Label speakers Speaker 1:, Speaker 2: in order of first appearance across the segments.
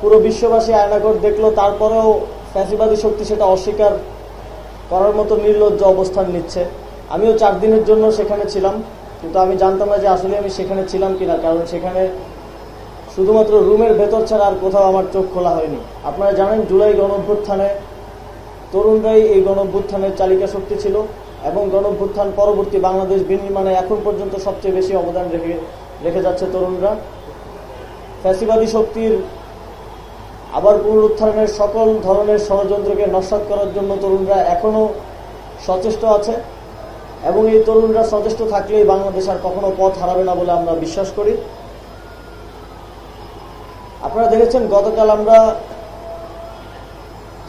Speaker 1: পুরো বিশ্ববাসী আয়নাঘর দেখলো, তারপরেও ফ্যাসিবাদী শক্তি সেটা অস্বীকার করার মতো নির্লজ্জ অবস্থান নিচ্ছে। আমিও 4 দিনের জন্য সেখানে ছিলাম, কিন্তু আমি জানতাম না যে আসলে আমি সেখানে ছিলাম কিনা, কারণ সেখানে শুধুমাত্র রুমের ভেতর ছাড়া আর কোথাও আমার চোখ খোলা হয়নি। আপনারা জানেন, জুলাই গণঅভ্যুত্থানে তরুণরাই এই গণঅভ্যুত্থানের চালিকা শক্তি ছিল এবং গণঅভ্যুত্থান পরবর্তী বাংলাদেশ বিনির্মাণে এখন পর্যন্ত সবচেয়ে বেশি অবদান রেখে যাচ্ছে তরুণরা। ফ্যাসিবাদী শক্তির আবার পুনরুত্থানের সকল ধরনের ষড়যন্ত্রকে নস্যাৎ করার জন্য তরুণরা এখনো সচেষ্ট আছে এবং এই তরুণরা সচেষ্ট থাকলেই বাংলাদেশ আর কখনো পথ হারাবে না বলে আমরা বিশ্বাস করি। আপনারা দেখেছেন, গতকাল আমরা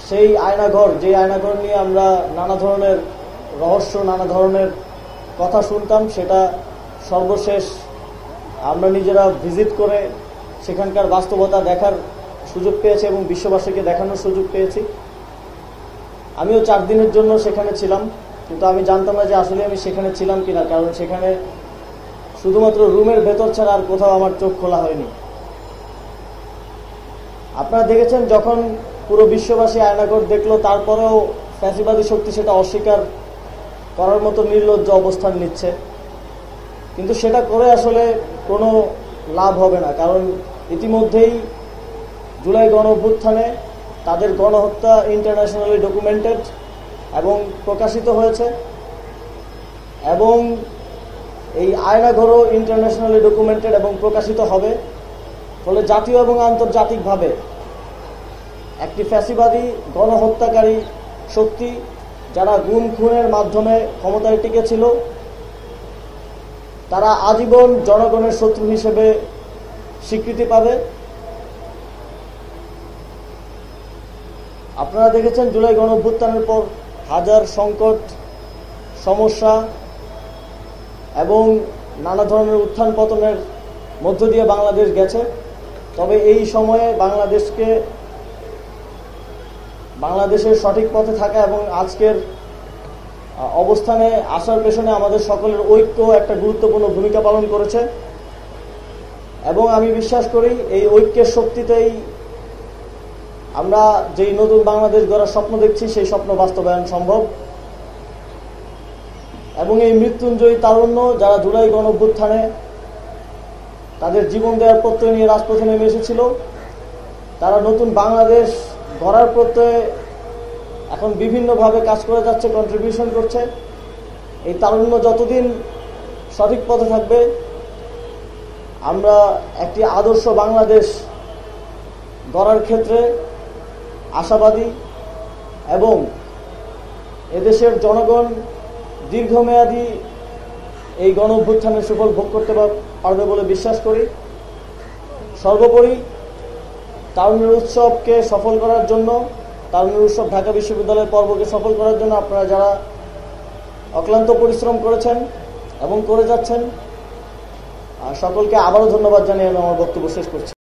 Speaker 1: সেই আয়নাঘর, যে আয়নাঘর নিয়ে আমরা নানা ধরনের রহস্য, নানা ধরনের কথা শুনতাম, সেটা সর্বশেষ আমরা নিজেরা ভিজিট করে সেখানকার বাস্তবতা দেখার সুযোগ পেয়েছি এবং বিশ্ববাসীকে দেখানোর সুযোগ পেয়েছি। আমিও 4 দিনের জন্য সেখানে ছিলাম, কিন্তু আমি জানতাম না যে আসলে আমি সেখানে ছিলাম কিনা, কারণ সেখানে শুধুমাত্র রুমের ভেতর ছাড়া আর কোথাও আমার চোখ খোলা হয়নি। আপনারা দেখেছেন, যখন পুরো বিশ্ববাসী আয়নাঘর দেখলো, তারপরেও ফ্যাসিবাদী শক্তি সেটা অস্বীকার করার মতো নির্লজ্জ অবস্থান নিচ্ছে, কিন্তু সেটা করে আসলে কোনো লাভ হবে না, কারণ ইতিমধ্যেই জুলাই গণঅভ্যুত্থানে তাদের গণহত্যা ইন্টারন্যাশনালি ডকুমেন্টেড এবং প্রকাশিত হয়েছে এবং এই আয়নাঘরও ইন্টারন্যাশনালি ডকুমেন্টেড এবং প্রকাশিত হবে। ফলে জাতীয় এবং আন্তর্জাতিকভাবে একটি ফ্যাসিবাদী গণহত্যাকারী শক্তি, যারা গুম খুনের মাধ্যমে ক্ষমতায় টিকেছিল, তারা আজীবন জনগণের শত্রু হিসেবে স্বীকৃতি পাবে। আপনারা দেখেছেন, জুলাই গণঅভ্যুত্থানের পর হাজার সংকট, সমস্যা এবং নানা ধরনের উত্থান পতনের মধ্য দিয়ে বাংলাদেশ গেছে। তবে এই সময়ে বাংলাদেশের সঠিক পথে থাকা এবং আজকের অবস্থানে আসার পেছনে আমাদের সকলের ঐক্য একটা গুরুত্বপূর্ণ ভূমিকা পালন করেছে এবং আমি বিশ্বাস করি এই ঐক্যের শক্তিতেই আমরা যেই নতুন বাংলাদেশ গড়ার স্বপ্ন দেখছি, সেই স্বপ্ন বাস্তবায়ন সম্ভব। এবং এই মৃত্যুঞ্জয়ী তারুণ্য, যারা জুলাই গণঅভ্যুত্থানে তাদের জীবন দেওয়ার প্রত্যয় নিয়ে রাজপথে নেমে এসেছিল, তারা নতুন বাংলাদেশ গড়ার প্রত্যয়ে এখন বিভিন্নভাবে কাজ করে যাচ্ছে, কন্ট্রিবিউশন করছে। এই তারুণ্য যতদিন সঠিক পথে থাকবে, আমরা একটি আদর্শ বাংলাদেশ গড়ার ক্ষেত্রে আশাবাদী এবং এদেশের জনগণ দীর্ঘমেয়াদী এই গণঅভ্যুত্থানের সুফল ভোগ করতে পারবে বলে বিশ্বাস করি। সর্বোপরি তারুণ্যের উৎসবকে সফল করার জন্য, তারুণ্যের উৎসব ঢাকা বিশ্ববিদ্যালয়ের পর্বকে সফল করার জন্য আপনারা যারা অক্লান্ত পরিশ্রম করেছেন এবং করে যাচ্ছেন, সকলকে আবারও ধন্যবাদ জানিয়ে আমি আমার বক্তব্য শেষ করছি।